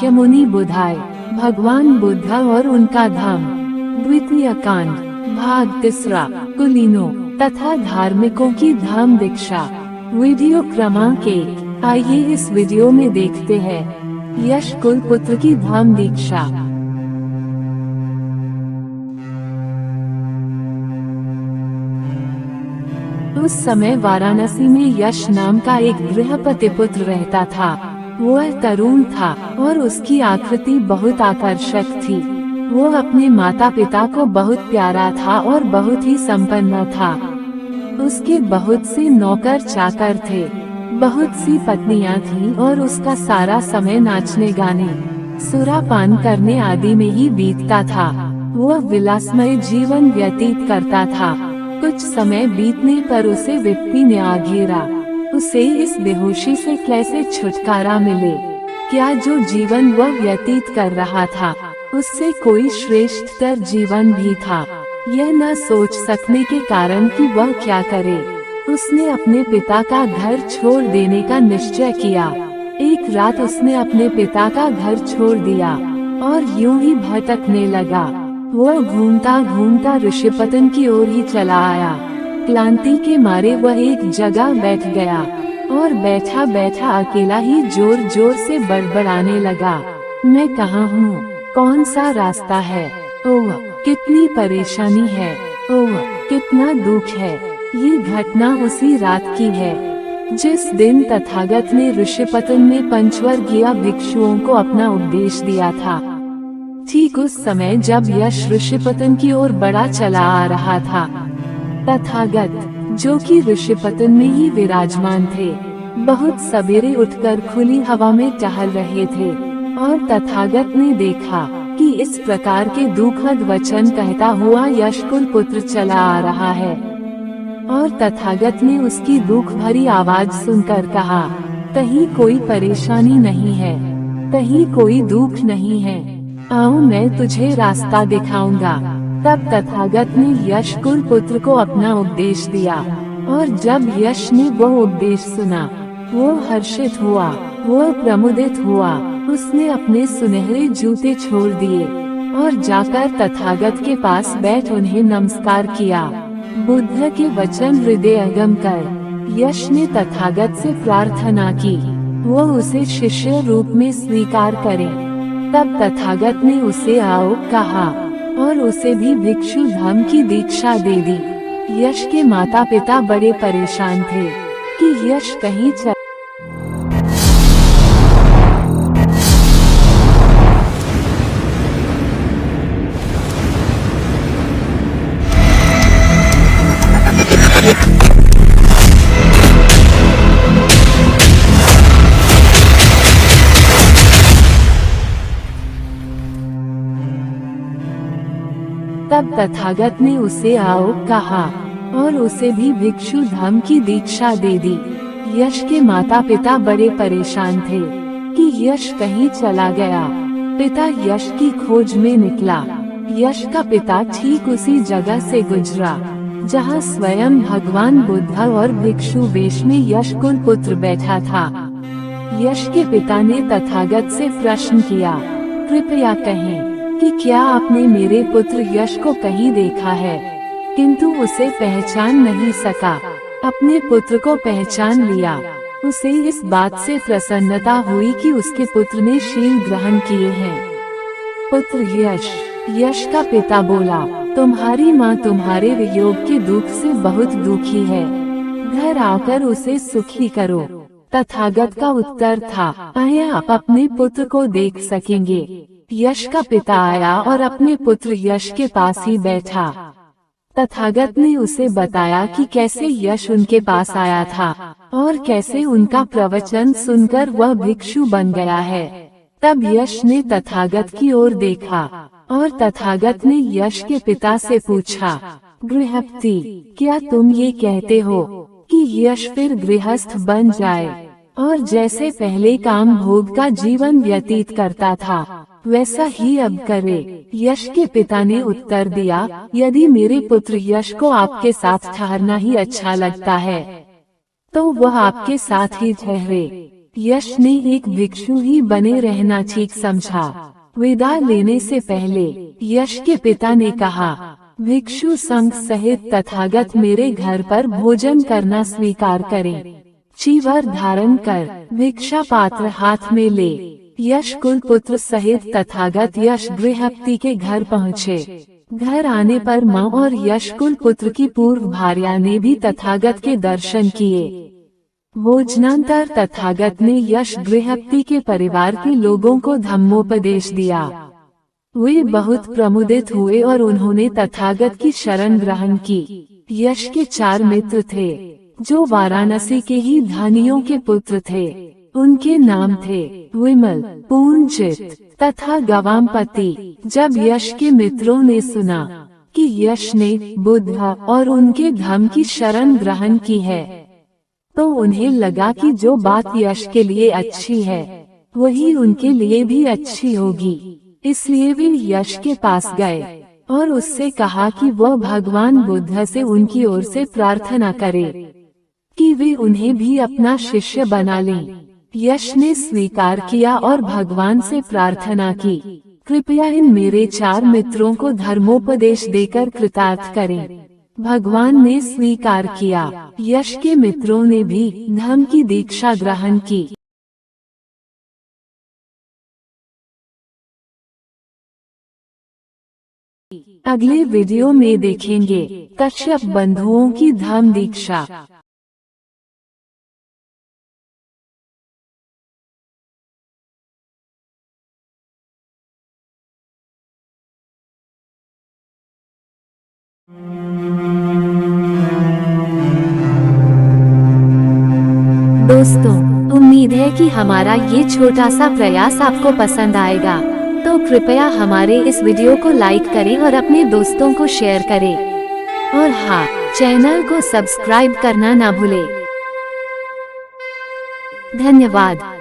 शाक्यमुनि बुधाय, भगवान बुद्ध और उनका धाम। द्वितीय कांड, भाग 3, कुलीनों तथा धार्मिकों की धाम दीक्षा। वीडियो क्रमांक 1। आइए इस वीडियो में देखते हैं यश कुल पुत्र की धाम दीक्षा। उस समय वाराणसी में यश नाम का एक गृहपति पुत्र रहता था। वह तरुण था और उसकी आकृति बहुत आकर्षक थी। वो अपने माता पिता को बहुत प्यारा था और बहुत ही संपन्न था। उसके बहुत से नौकर चाकर थे, बहुत सी पत्नियां थीं और उसका सारा समय नाचने गाने, सुरापान करने आदि में ही बीतता था। वह विलासमय जीवन व्यतीत करता था। कुछ समय बीतने पर उसे विपत्ति ने आ घेरा। उसे इस बेहोशी से कैसे छुटकारा मिले? क्या जो जीवन वह व्यतीत कर रहा था उससे कोई श्रेष्ठतर जीवन भी था? यह न सोच सकने के कारण कि वह क्या करे, उसने अपने पिता का घर छोड़ देने का निश्चय किया। एक रात उसने अपने पिता का घर छोड़ दिया और यूं ही भटकने लगा। वह घूमता घूमता ऋषिपतन की ओर ही चला आया। क्लांति के मारे वह एक जगह बैठ गया और बैठा बैठा अकेला ही जोर जोर से बड़बड़ाने लगा, मैं कहाँ हूँ? कौन सा रास्ता है? ओह कितनी परेशानी है! ओह कितना दुख है! ये घटना उसी रात की है जिस दिन तथागत ने ऋषिपतन में पंचवर्गीय भिक्षुओं को अपना उपदेश दिया था। ठीक उस समय जब यश ऋषिपतन की ओर बड़ा चला आ रहा था, तथागत जो कि ऋषिपतन में ही विराजमान थे, बहुत सवेरे उठकर खुली हवा में टहल रहे थे और तथागत ने देखा कि इस प्रकार के दुखद वचन कहता हुआ यश कुल पुत्र चला आ रहा है। और तथागत ने उसकी दुख भरी आवाज सुनकर कहा, कहीं कोई परेशानी नहीं है, कहीं कोई दुख नहीं है, आओ मैं तुझे रास्ता दिखाऊंगा। तब तथागत ने यश कुल पुत्र को अपना उपदेश दिया और जब यश ने वह उपदेश सुना, वो हर्षित हुआ, वो प्रमुदित हुआ। उसने अपने सुनहरे जूते छोड़ दिए और जाकर तथागत के पास बैठ उन्हें नमस्कार किया। बुद्ध के वचन हृदयंगम कर यश ने तथागत से प्रार्थना की वो उसे शिष्य रूप में स्वीकार करे। तब तथागत ने उसे आओ कहा और उसे भी भिक्षु धर्म की दीक्षा दे दी। यश के माता पिता बड़े परेशान थे कि यश कहीं तब तथागत ने उसे आओ कहा और उसे भी भिक्षु धर्म की दीक्षा दे दी। यश के माता पिता बड़े परेशान थे कि यश कहीं चला गया। पिता यश की खोज में निकला। यश का पिता ठीक उसी जगह से गुजरा जहां स्वयं भगवान बुद्ध और भिक्षु वेश में यश कुल पुत्र बैठा था। यश के पिता ने तथागत से प्रश्न किया, कृपया कहें कि क्या आपने मेरे पुत्र यश को कहीं देखा है? किंतु उसे पहचान नहीं सका। अपने पुत्र को पहचान लिया। उसे इस बात से प्रसन्नता हुई कि उसके पुत्र ने शील ग्रहण किए हैं। पुत्र यश का पिता बोला, तुम्हारी माँ तुम्हारे वियोग के दुख से बहुत दुखी है, घर आकर उसे सुखी करो। तथागत का उत्तर था, आया आप अपने पुत्र को देख सकेंगे। यश का पिता आया और अपने पुत्र यश के पास ही बैठा। तथागत ने उसे बताया कि कैसे यश उनके पास आया था और कैसे उनका प्रवचन सुनकर वह भिक्षु बन गया है। तब यश ने तथागत की ओर देखा और तथागत ने यश के पिता से पूछा, गृहपति क्या तुम ये कहते हो कि यश फिर गृहस्थ बन जाए और जैसे पहले काम भोग का जीवन व्यतीत करता था वैसा ही अब करे? यश के पिता ने उत्तर दिया, यदि मेरे पुत्र यश को आपके साथ ठहरना ही अच्छा लगता है तो वह आपके साथ ही ठहरे। यश ने एक भिक्षु ही बने रहना ठीक समझा। विदा लेने से पहले यश के पिता ने कहा, भिक्षु संघ सहित तथागत मेरे घर पर भोजन करना स्वीकार करें। चीवर धारण कर भिक्षा पात्र हाथ में ले यश कुल पुत्र सहित तथागत यश गृहपति के घर पहुँचे। घर आने पर माँ और यश कुल पुत्र की पूर्व भार्या ने भी तथागत के दर्शन किए। भोजनांतर तथागत ने यश गृहपति के परिवार के लोगों को धम्मोपदेश दिया। वे बहुत प्रमुदित हुए और उन्होंने तथागत की शरण ग्रहण की। यश के 4 मित्र थे, जो वाराणसी के ही धनियों के पुत्र थे। उनके नाम थे विमल, पूर्णजित तथा गवामपति। जब यश के मित्रों ने सुना कि यश ने बुद्ध और उनके धम्म की शरण ग्रहण की है, तो उन्हें लगा कि जो बात यश के लिए अच्छी है वही उनके लिए भी अच्छी होगी। इसलिए वे यश के पास गए और उससे कहा कि वह भगवान बुद्ध से उनकी ओर से प्रार्थना करे कि वे उन्हें भी अपना शिष्य बना लें। यश ने स्वीकार किया और भगवान से प्रार्थना की, कृपया इन मेरे 4 मित्रों को धर्मोपदेश देकर कृतार्थ करें। भगवान ने स्वीकार किया। यश के मित्रों ने भी धम्म की दीक्षा ग्रहण की। अगले वीडियो में देखेंगे कश्यप बंधुओं की धम्म दीक्षा। दोस्तों, उम्मीद है कि हमारा ये छोटा सा प्रयास आपको पसंद आएगा। तो कृपया हमारे इस वीडियो को लाइक करें और अपने दोस्तों को शेयर करें। और हाँ, चैनल को सब्सक्राइब करना ना भूलें। धन्यवाद।